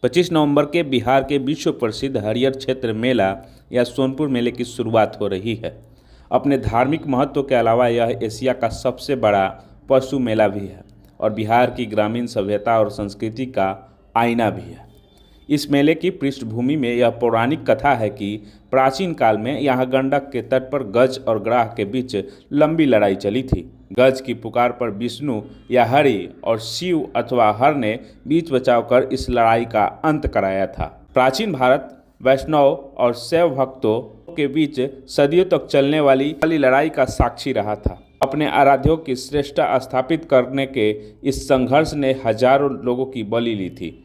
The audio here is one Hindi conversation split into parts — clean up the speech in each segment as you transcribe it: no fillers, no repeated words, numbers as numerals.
25 नवंबर के बिहार के विश्व प्रसिद्ध हरिहर क्षेत्र मेला या सोनपुर मेले की शुरुआत हो रही है। अपने धार्मिक महत्व के अलावा यह एशिया का सबसे बड़ा पशु मेला भी है और बिहार की ग्रामीण सभ्यता और संस्कृति का आईना भी है। इस मेले की पृष्ठभूमि में यह पौराणिक कथा है कि प्राचीन काल में यहाँ गंडक के तट पर गज और ग्राह के बीच लंबी लड़ाई चली थी। गज की पुकार पर विष्णु या हरि और शिव अथवा हर ने बीच बचाव कर इस लड़ाई का अंत कराया था। प्राचीन भारत वैष्णव और शैव भक्तों के बीच सदियों तक चलने वाली लड़ाई का साक्षी रहा था। अपने आराध्यों की श्रेष्ठता स्थापित करने के इस संघर्ष ने हजारों लोगों की बलि ली थी।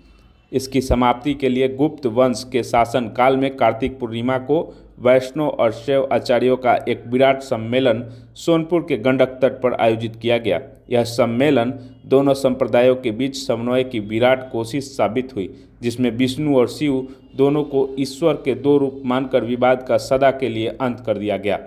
इसकी समाप्ति के लिए गुप्त वंश के शासन काल में कार्तिक पूर्णिमा को वैष्णव और शैव आचार्यों का एक विराट सम्मेलन सोनपुर के गंडक तट पर आयोजित किया गया। यह सम्मेलन दोनों संप्रदायों के बीच समन्वय की विराट कोशिश साबित हुई, जिसमें विष्णु और शिव दोनों को ईश्वर के दो रूप मानकर विवाद का सदा के लिए अंत कर दिया गया।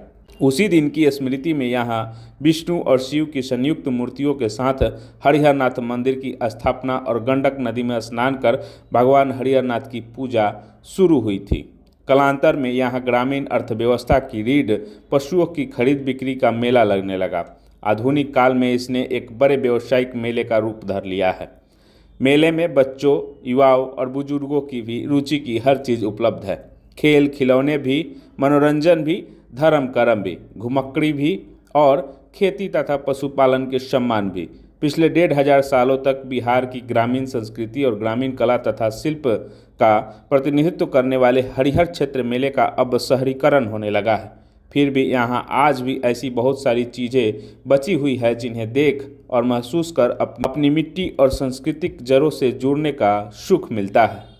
उसी दिन की स्मृति में यहाँ विष्णु और शिव की संयुक्त मूर्तियों के साथ हरिहरनाथ मंदिर की स्थापना और गंडक नदी में स्नान कर भगवान हरिहरनाथ की पूजा शुरू हुई थी। कालांतर में यहाँ ग्रामीण अर्थव्यवस्था की रीढ़ पशुओं की खरीद बिक्री का मेला लगने लगा। आधुनिक काल में इसने एक बड़े व्यावसायिक मेले का रूप धर लिया है। मेले में बच्चों, युवाओं और बुजुर्गों की भी रुचि की हर चीज़ उपलब्ध है। खेल खिलौने भी, मनोरंजन भी, धर्म कर्म भी, घुमक्कड़ी भी और खेती तथा पशुपालन के सम्मान भी। पिछले 1500 सालों तक बिहार की ग्रामीण संस्कृति और ग्रामीण कला तथा शिल्प का प्रतिनिधित्व करने वाले हरिहर क्षेत्र मेले का अब शहरीकरण होने लगा है। फिर भी यहाँ आज भी ऐसी बहुत सारी चीज़ें बची हुई है जिन्हें देख और महसूस कर अपनी मिट्टी और सांस्कृतिक जड़ों से जुड़ने का सुख मिलता है।